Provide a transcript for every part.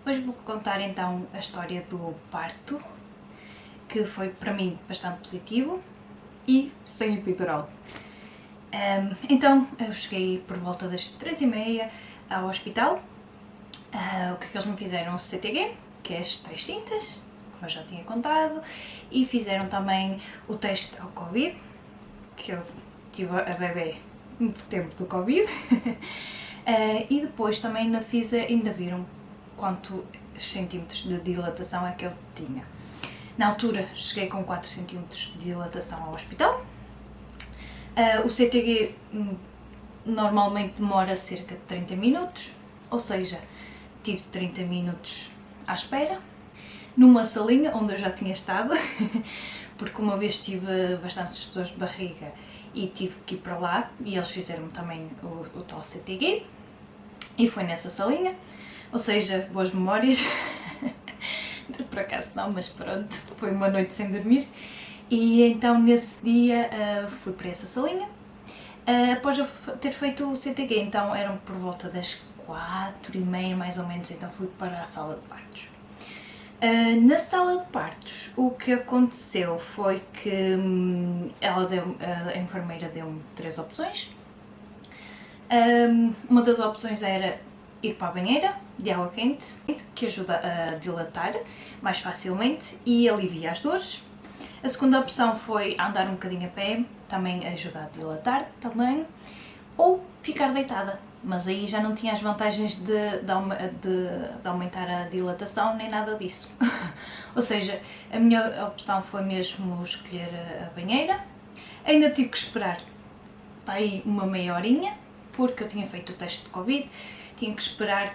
Hoje vou contar então a história do parto, que foi para mim bastante positivo e sem epidural. Então eu cheguei por volta das 3h30 ao hospital. O que é que eles me fizeram? O CTG, que é as tais cintas, como eu já tinha contado, e fizeram também o teste ao Covid, que eu tive a bebê muito tempo do Covid. E depois também ainda viram quantos centímetros de dilatação é que eu tinha. Na altura cheguei com 4 centímetros de dilatação ao hospital. O CTG normalmente demora cerca de 30 minutos, ou seja, tive 30 minutos à espera, numa salinha onde eu já tinha estado, porque uma vez tive bastantes dores de barriga e tive que ir para lá, e eles fizeram também o tal CTG, e foi nessa salinha, ou seja, boas memórias. Por acaso não, mas pronto, foi uma noite sem dormir. E então nesse dia fui para essa salinha. Após eu ter feito o CTG, então eram por volta das 4h30 mais ou menos, então fui para a sala de partos. Na sala de partos, o que aconteceu foi que a enfermeira deu-me 3 opções. Uma das opções era ir para a banheira de água quente, que ajuda a dilatar mais facilmente e alivia as dores. A segunda opção foi andar um bocadinho a pé, também ajuda a dilatar também, ou ficar deitada, mas aí já não tinha as vantagens de aumentar a dilatação nem nada disso. Ou seja, a minha opção foi mesmo escolher a banheira. Ainda tive que esperar para aí uma meia horinha, porque eu tinha feito o teste de Covid, tinha que esperar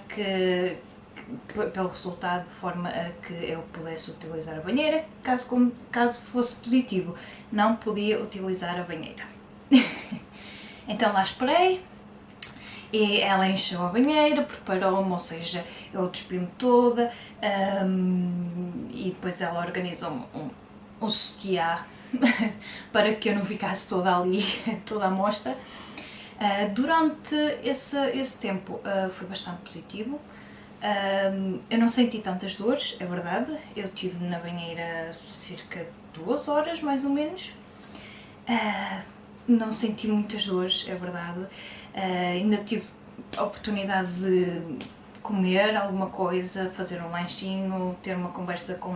pelo resultado, de forma a que eu pudesse utilizar a banheira. Caso fosse positivo, não podia utilizar a banheira. Então lá esperei, e ela encheu a banheira, preparou-me, ou seja, eu despi-me toda, e depois ela organizou-me um sutiã para que eu não ficasse toda ali, toda à mostra. Durante esse tempo foi bastante positivo. Eu não senti tantas dores, é verdade. Eu estive na banheira cerca de 2 horas, mais ou menos. Não senti muitas dores, é verdade. Ainda tive a oportunidade de comer alguma coisa, fazer um lanchinho, ter uma conversa com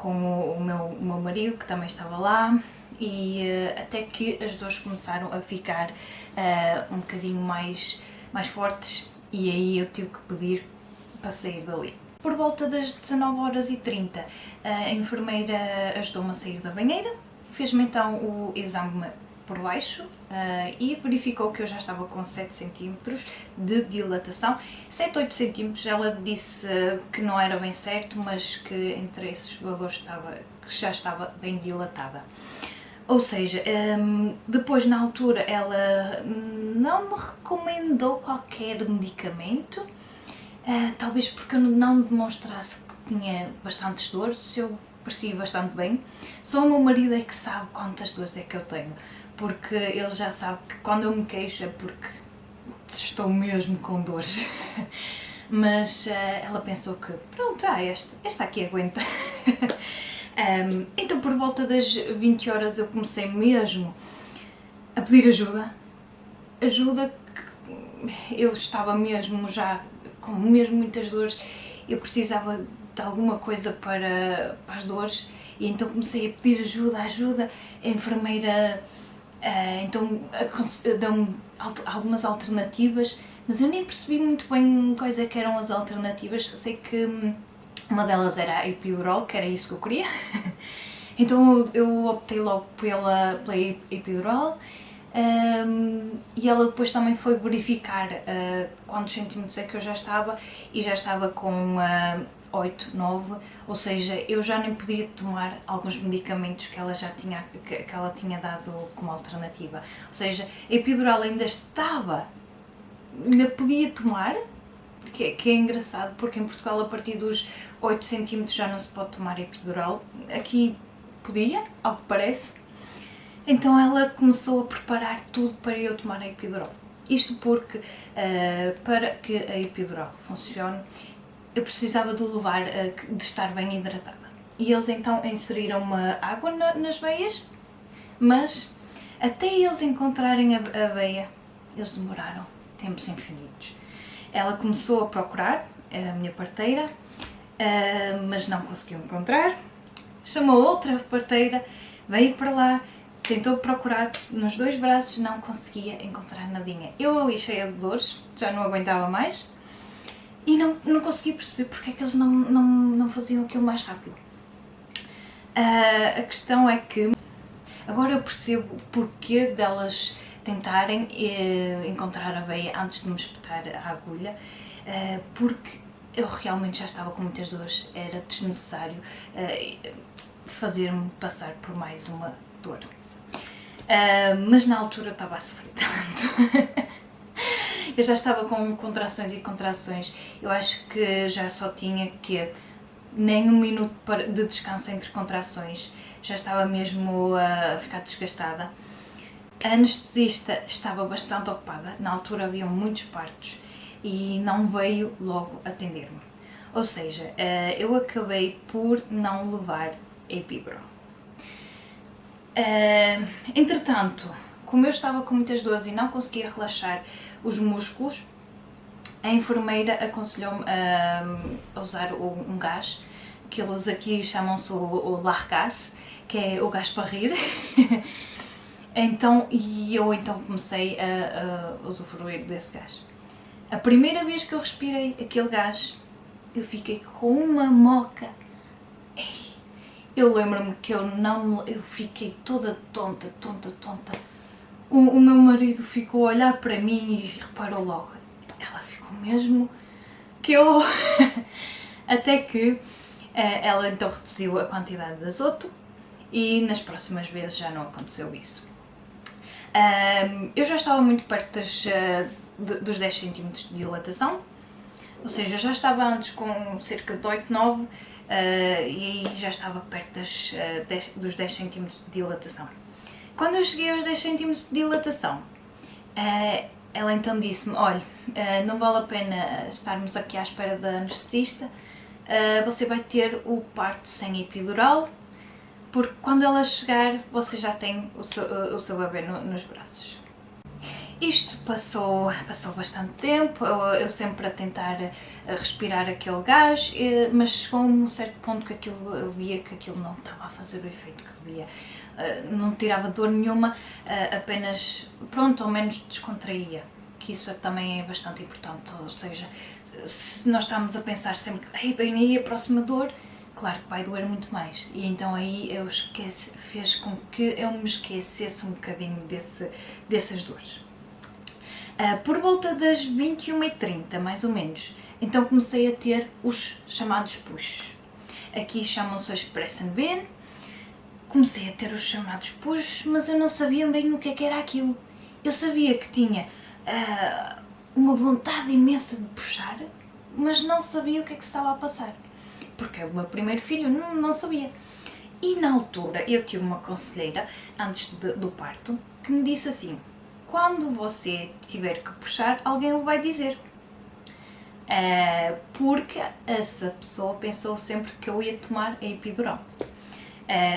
o meu marido, que também estava lá. E até que as dores começaram a ficar um bocadinho mais fortes, e aí eu tive que pedir para sair dali. Por volta das 19h30, a enfermeira ajudou-me a sair da banheira, fez-me então o exame por baixo e verificou que eu já estava com 7 centímetros de dilatação. 7, 8 centímetros, ela disse que não era bem certo, mas que entre esses valores que já estava bem dilatada. Ou seja, depois na altura ela não me recomendou qualquer medicamento, talvez porque eu não demonstrasse que tinha bastantes dores, eu parecia bastante bem. Só o meu marido é que sabe quantas dores é que eu tenho, porque ele já sabe que quando eu me queixo é porque estou mesmo com dores. Mas ela pensou que, pronto, esta aqui aguenta. Então por volta das 20 horas eu comecei mesmo a pedir ajuda que eu estava mesmo já com mesmo muitas dores, eu precisava de alguma coisa para as dores, e então comecei a pedir ajuda. A enfermeira então deu-me algumas alternativas, mas eu nem percebi muito bem quais é que eram as alternativas. Sei que uma delas era a epidural, que era isso que eu queria. Então eu optei logo pela epidural. E ela depois também foi verificar quantos centímetros é que eu já estava, e já estava com 8, 9, ou seja, eu já nem podia tomar alguns medicamentos que ela tinha dado como alternativa. Ou seja, a epidural ainda podia tomar, que é engraçado, porque em Portugal a partir dos 8 centímetros já não se pode tomar epidural. Aqui podia, ao que parece. Então ela começou a preparar tudo para eu tomar a epidural. Isto porque, para que a epidural funcione, eu precisava de levar, de estar bem hidratada. E eles então inseriram uma água nas veias, mas até eles encontrarem a veia, eles demoraram tempos infinitos. Ela começou a procurar, a minha parteira, mas não conseguiu encontrar. Chamou outra parteira, veio para lá, tentou procurar nos 2 braços, não conseguia encontrar nadinha. Eu ali cheia de dores, já não aguentava mais e não conseguia perceber porque é que eles não faziam aquilo mais rápido. A questão é que agora eu percebo o porquê delas tentarem encontrar a veia antes de me espetar a agulha, porque eu realmente já estava com muitas dores, era desnecessário fazer-me passar por mais uma dor. Mas na altura eu estava a sofrer tanto. Eu já estava com contrações e contrações. Eu acho que já só tinha que nem 1 minuto de descanso entre contrações. Já estava mesmo a ficar desgastada. A anestesista estava bastante ocupada. Na altura haviam muitos partos e não veio logo atender-me. Ou seja, eu acabei por não levar a epidural. Entretanto, como eu estava com muitas dores e não conseguia relaxar os músculos, a enfermeira aconselhou-me a usar um gás, que eles aqui chamam-se o Largas, que é o gás para rir. Eu comecei a usufruir desse gás. A primeira vez que eu respirei aquele gás, eu fiquei com uma moca. Eu lembro-me que eu fiquei toda tonta. O meu marido ficou a olhar para mim e reparou logo. Ela ficou mesmo que eu... Até que ela então reduziu a quantidade de azoto e nas próximas vezes já não aconteceu isso. Eu já estava muito perto dos 10 cm de dilatação, ou seja, já estava antes com cerca de 8, 9 e aí já estava perto dos 10 cm de dilatação. Quando eu cheguei aos 10 cm de dilatação, ela então disse-me, olha, não vale a pena estarmos aqui à espera da anestesista, você vai ter o parto sem epidural, porque quando ela chegar você já tem o seu bebê nos braços. Isto passou bastante tempo, eu sempre a tentar respirar aquele gás, mas chegou a um certo ponto que eu via que aquilo não estava a fazer o efeito que devia. Não tirava dor nenhuma, apenas, pronto, ao menos descontraía, que isso também é bastante importante, ou seja, se nós estamos a pensar sempre que bem aí a próxima dor, claro que vai doer muito mais, e então aí fez com que eu me esquecesse um bocadinho dessas dores. Por volta das 21h30, mais ou menos, então comecei a ter os chamados push. Aqui chamam-se as press and bend. Comecei a ter os chamados push, mas eu não sabia bem o que era aquilo. Eu sabia que tinha uma vontade imensa de puxar, mas não sabia o que é que se estava a passar. Porque o meu primeiro filho não sabia. E na altura eu tive uma conselheira, antes do parto, que me disse assim: quando você tiver que puxar, alguém lhe vai dizer. Porque essa pessoa pensou sempre que eu ia tomar a epidural.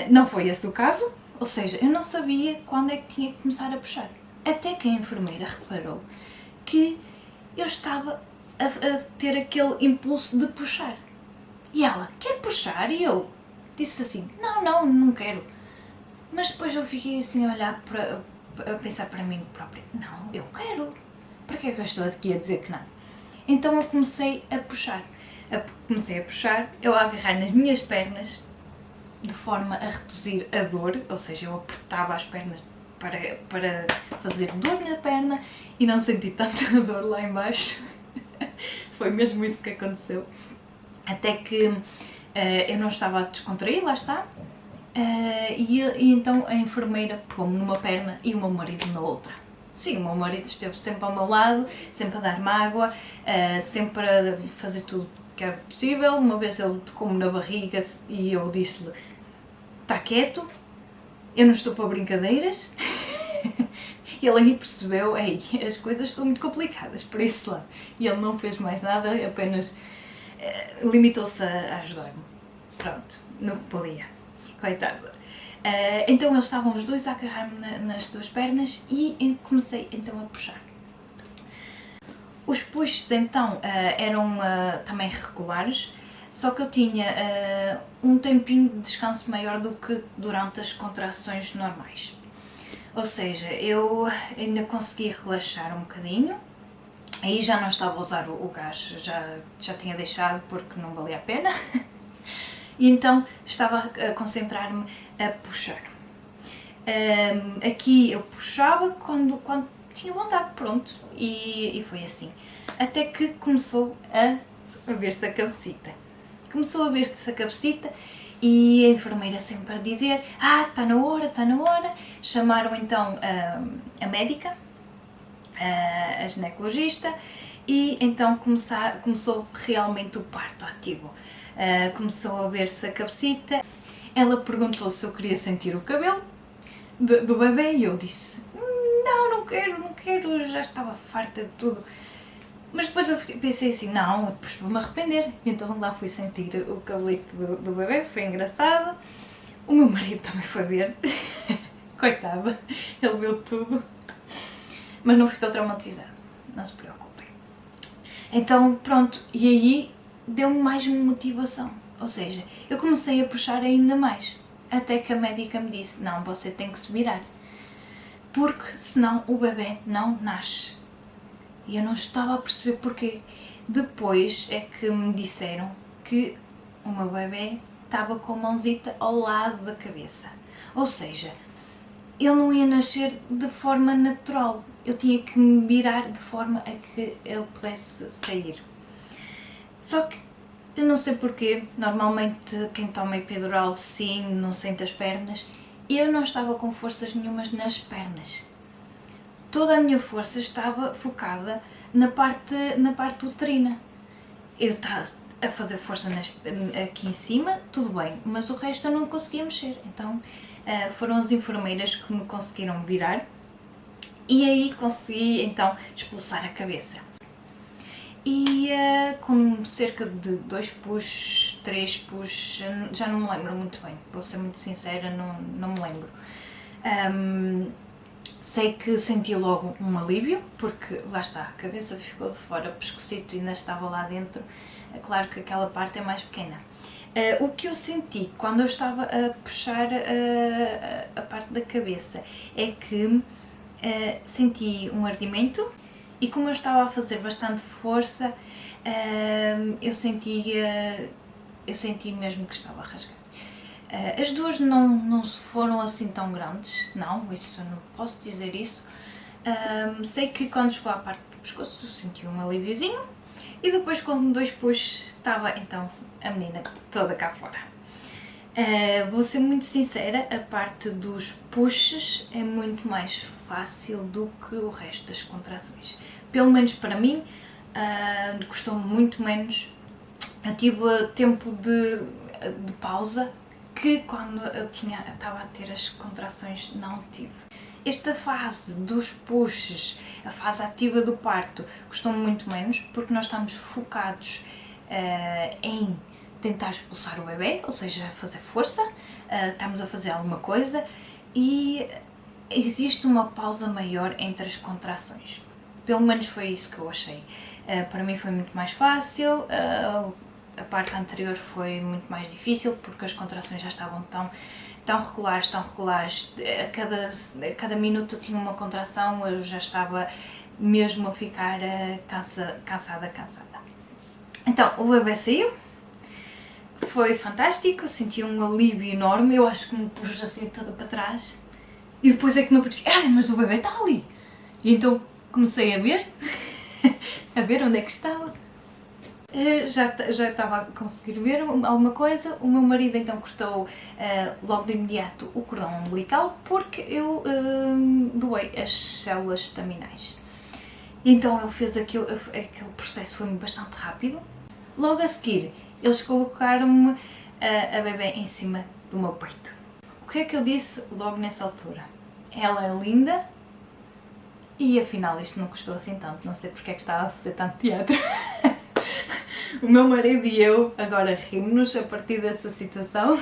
Não foi esse o caso, ou seja, eu não sabia quando é que tinha que começar a puxar. Até que a enfermeira reparou que eu estava a ter aquele impulso de puxar. E ela, quer puxar? E eu disse assim, não quero. Mas depois eu fiquei assim a olhar a pensar para mim própria, não, eu quero. Para que é que eu estou aqui a dizer que não? Então eu comecei a puxar, eu a agarrar nas minhas pernas, de forma a reduzir a dor, ou seja, eu apertava as pernas para fazer dor na perna e não sentir tanta dor lá em baixo. Foi mesmo isso que aconteceu. Até que eu não estava a descontrair, lá está, e então a enfermeira pôs-me numa perna e o meu marido na outra. Sim, o meu marido esteve sempre ao meu lado, sempre a dar-me água, sempre a fazer tudo o que era possível. Uma vez ele tocou-me na barriga e eu disse-lhe, está quieto, eu não estou para brincadeiras. E ele aí percebeu, as coisas estão muito complicadas para esse lado. E ele não fez mais nada, apenas limitou-se a ajudar-me, pronto, no que podia, coitado. Então eles estavam os dois a agarrar-me nas duas pernas e comecei então a puxar. Os pushes então eram também regulares, só que eu tinha um tempinho de descanso maior do que durante as contrações normais. Ou seja, eu ainda consegui relaxar um bocadinho, aí já não estava a usar o gás, já tinha deixado porque não valia a pena, e então estava a concentrar-me a puxar. Aqui eu puxava quando tinha vontade, pronto, e foi assim. Até que começou a ver-se a cabecita. Começou a ver-se a cabecita e a enfermeira sempre a dizer: está na hora, está na hora. Chamaram então a médica, a ginecologista, e então começou realmente o parto ativo. Começou a ver-se a cabecita. Ela perguntou se eu queria sentir o cabelo do bebê e eu disse: não quero, já estava farta de tudo. Mas depois eu pensei assim, não, depois vou-me arrepender. Então lá fui sentir o cabelito do bebê, foi engraçado. O meu marido também foi ver, coitado, ele viu tudo. Mas não ficou traumatizado, não se preocupem. Então pronto, e aí deu-me mais motivação. Ou seja, eu comecei a puxar ainda mais. Até que a médica me disse, não, você tem que se virar. Porque senão o bebê não nasce. E eu não estava a perceber porquê. Depois é que me disseram que o meu bebê estava com a mãozita ao lado da cabeça. Ou seja, ele não ia nascer de forma natural. Eu tinha que me virar de forma a que ele pudesse sair. Só que eu não sei porquê, normalmente quem toma epidural sim, não sente as pernas. Eu não estava com forças nenhumas nas pernas. Toda a minha força estava focada na parte uterina. Eu estava a fazer força aqui em cima, tudo bem, mas o resto eu não conseguia mexer. Então foram as enfermeiras que me conseguiram virar e aí consegui então expulsar a cabeça. E com cerca de 2 push, 3 push, já não me lembro muito bem, vou ser muito sincera, não me lembro. Sei que senti logo um alívio, porque lá está, a cabeça ficou de fora, o pescocito ainda estava lá dentro, é claro que aquela parte é mais pequena. O que eu senti quando eu estava a puxar a parte da cabeça é que senti um ardimento e como eu estava a fazer bastante força, eu senti mesmo que estava a rasgar. As duas não foram assim tão grandes, não, isso eu não posso dizer isso. Sei que quando chegou à parte do pescoço senti um alíviozinho e depois com 2 push estava então a menina toda cá fora. Vou ser muito sincera, a parte dos pushes é muito mais fácil do que o resto das contrações. Pelo menos para mim, custou muito menos. Eu tive tempo de pausa que quando eu estava a ter as contrações não tive. Esta fase dos pushes, a fase ativa do parto, custou muito menos porque nós estamos focados em tentar expulsar o bebê, ou seja, fazer força, estamos a fazer alguma coisa e existe uma pausa maior entre as contrações. Pelo menos foi isso que eu achei. Para mim foi muito mais fácil, a parte anterior foi muito mais difícil porque as contrações já estavam tão regulares, a cada minuto eu tinha uma contração, eu já estava mesmo a ficar cansada. Então, o bebê saiu, foi fantástico, eu senti um alívio enorme, eu acho que me pus assim toda para trás e depois é que me apercebi, mas o bebê está ali! E então comecei a ver, onde é que estava. Já estava a conseguir ver alguma coisa. O meu marido então cortou logo de imediato o cordão umbilical porque eu doei as células estaminais. Então ele fez aquele processo, foi bastante rápido. Logo a seguir, eles colocaram-me a bebê em cima do meu peito. O que é que eu disse logo nessa altura? Ela é linda e afinal isto não custou assim tanto, não sei porque é que estava a fazer tanto teatro. O meu marido e eu agora rimos a partir dessa situação,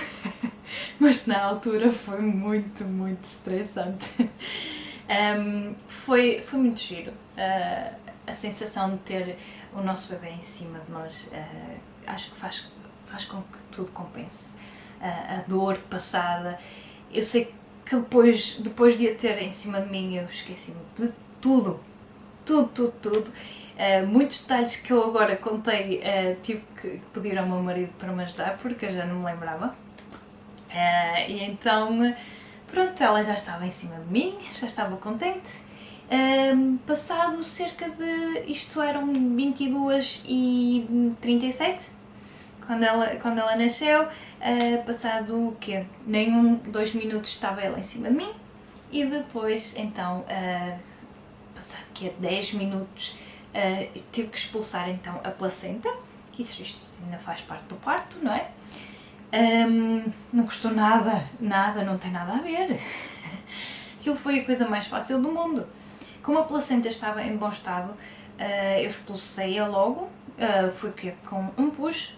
mas na altura foi muito, muito estressante. Foi muito giro. A sensação de ter o nosso bebê em cima de nós, acho que faz com que tudo compense. A dor passada. Eu sei que depois de a ter em cima de mim, eu esqueci-me de tudo. Tudo. Muitos detalhes que eu agora contei, tive que pedir ao meu marido para me ajudar, porque eu já não me lembrava. E então, pronto, ela já estava em cima de mim, já estava contente. Passado cerca de, isto eram 22h37, quando ela nasceu, passado o quê? Nem 2 minutos estava ela em cima de mim, e depois, então, passado que 10 minutos, tive que expulsar então a placenta, que isto ainda faz parte do parto, não é? Não custou nada, não tem nada a ver. Aquilo foi a coisa mais fácil do mundo. Como a placenta estava em bom estado, eu expulsei-a logo, foi com um push,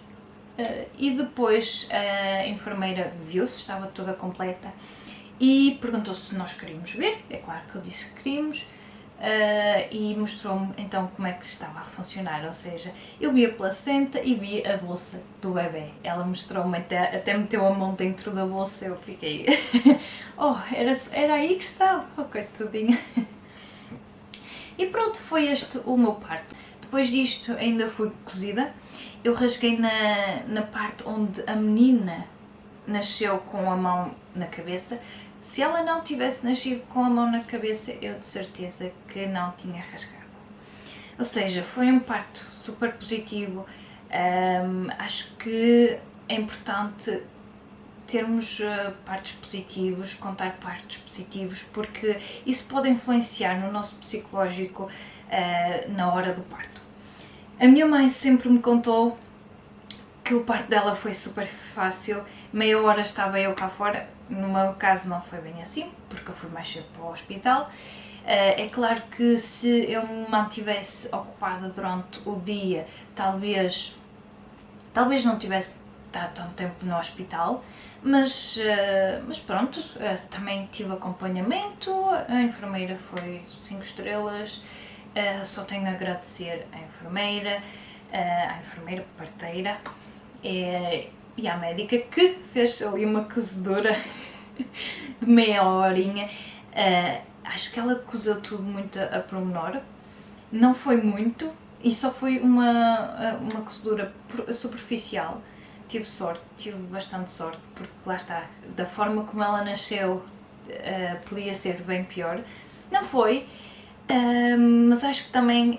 e depois a enfermeira viu se estava toda completa e perguntou se nós queríamos ver. É claro que eu disse que queríamos, e mostrou-me então como é que estava a funcionar, ou seja, eu vi a placenta e vi a bolsa do bebê. Ela mostrou-me, até meteu a mão dentro da bolsa, eu fiquei oh, era aí que estava, oh, coitadinha. E pronto, foi este o meu parto. Depois disto ainda fui cozida. Eu rasguei na parte onde a menina nasceu com a mão na cabeça. Se ela não tivesse nascido com a mão na cabeça, eu de certeza que não tinha rasgado. Ou seja, foi um parto super positivo. Acho que é importante termos partos positivos, contar partos positivos, porque isso pode influenciar no nosso psicológico na hora do parto. A minha mãe sempre me contou que o parto dela foi super fácil, meia hora estava eu cá fora. No meu caso não foi bem assim, porque eu fui mais cedo para o hospital. É claro que se eu me mantivesse ocupada durante o dia, talvez não tivesse estado tanto tempo no hospital, mas pronto, também tive acompanhamento, a enfermeira foi 5 estrelas, só tenho a agradecer à enfermeira parteira, e à médica que fez ali uma cozedura de meia horinha. Acho que ela cozeu tudo muito a pormenor, não foi muito e só foi uma cozedura superficial. Tive bastante sorte, porque lá está, da forma como ela nasceu, podia ser bem pior. Não foi, mas acho que também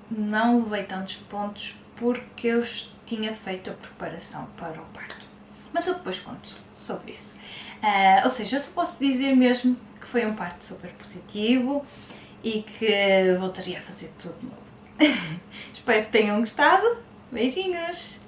não levei tantos pontos porque eu tinha feito a preparação para o parto. Mas eu depois conto sobre isso. Ou seja, eu só posso dizer mesmo que foi um parto super positivo e que voltaria a fazer tudo de novo. Espero que tenham gostado. Beijinhos!